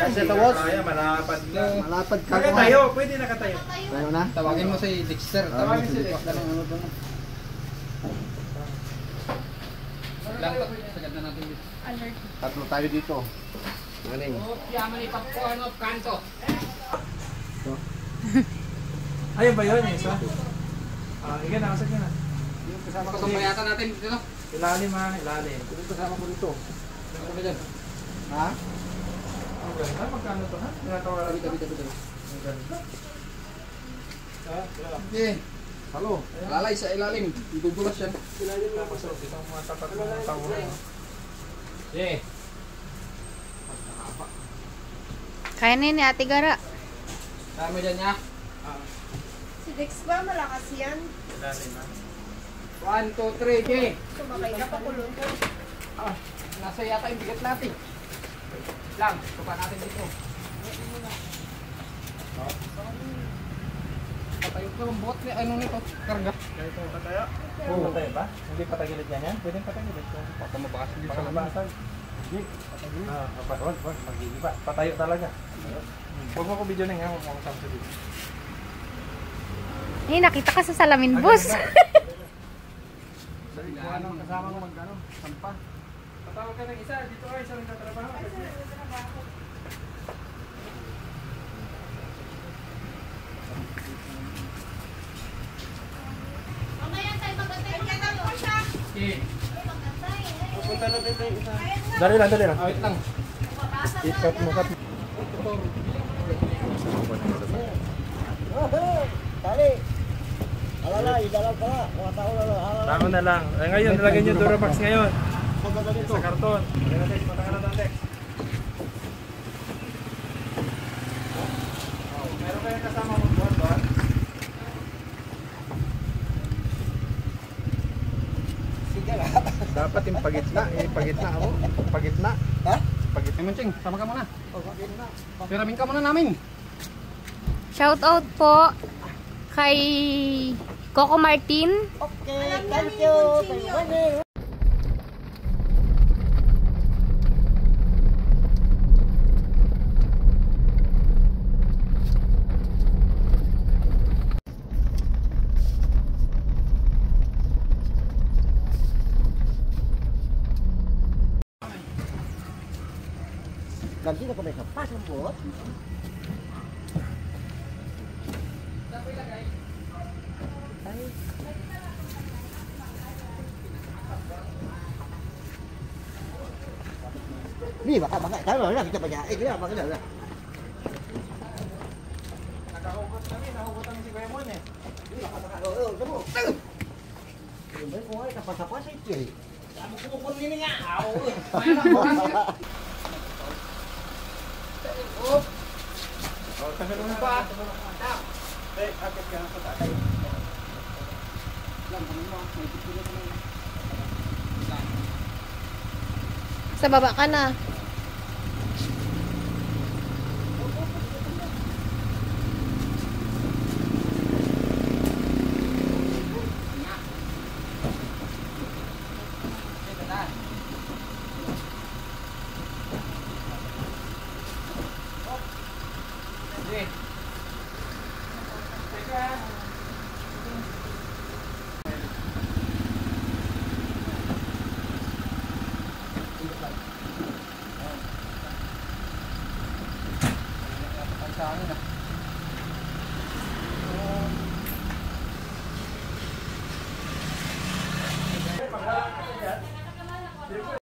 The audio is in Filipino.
Kasi tawas. Malapad na. Malapad ka. Nakatayo, pwede nakatayo. Tayo na. Tawagin mo si Dexter. Tawagin si Dexter. Ano doon? Lang, sagad na natin dito. Tatlo tayo dito. Maning. Yaman ipagpuan of kanto. Ayun ba yun? Isa? Igan na, kasag yun na. Pagkabayatan natin dito. Ilalim ha, ilalim. Ito kasama ko dito. Ano ba dyan? Ha? Ang ganda, magkano to ha? Tinatawaran Bita, bita, bita. Ang ganda. Okay. Halo. Lalay sa ilalim. Igugulas yan. Tapos ito ang mga tapat ng tao. Yeah. Kaya na ni Ate Gara. Kaya mo dyan niya. Si Dex ba, malakas yan? Ilalim ha. 1, 2, 3, okay. Sumakay na pakulong ko. Nasa yata yung bigat natin. Lang, tupa natin dito. Patayo ko ang bot ni ano nito, karga. Ganito patayo? Oo. Patayo ba? Hindi patagilid yan yan? Pwede patagilid. Baka mabasag dito. Baka mabasag. Hindi. Patagilid. Wag. Mag-iiba. Patayo talaga. Huwag mo ko video na nga. Huwag mo ko sa video. Eh, nakita ka sa salamin, boss. Anong kasama ko magkano? Sampa. Patawag ka ng isa. Dito ay isa nagtatrabaho. Dali lang. Wait lang. Ikat mo kat. Dali. Alala, idalaw ka na. Mga tao na lang. Tama na lang. Ngayon, nilagay niyo Durabox ngayon. Pagkaka dito. Sa karton. Pataka na Tex. Meron kayong kasama mo doon? Sige lang. Dapat yung pagitna. Pagitna ako. Pagitna. Ha? Pagitna. Hey, Munching, sama ka muna. Pagkaka na. Piramin ka muna namin. Shout out po kay Coco Martin. Okay, thank you. Thank you. Lagi na kami sa pasang buot. Ni baka tayo na kita pa kaya baka na. Nakahugot kami. Nahugot kami si Kuya Mon eh. Ni baka tamo. Yung ko ay kapasapa sa ito. Ano ko kun ni nga. Tagal mo pa. Akit ka na sa tatay. Sa baba ka na. Sa akin ah.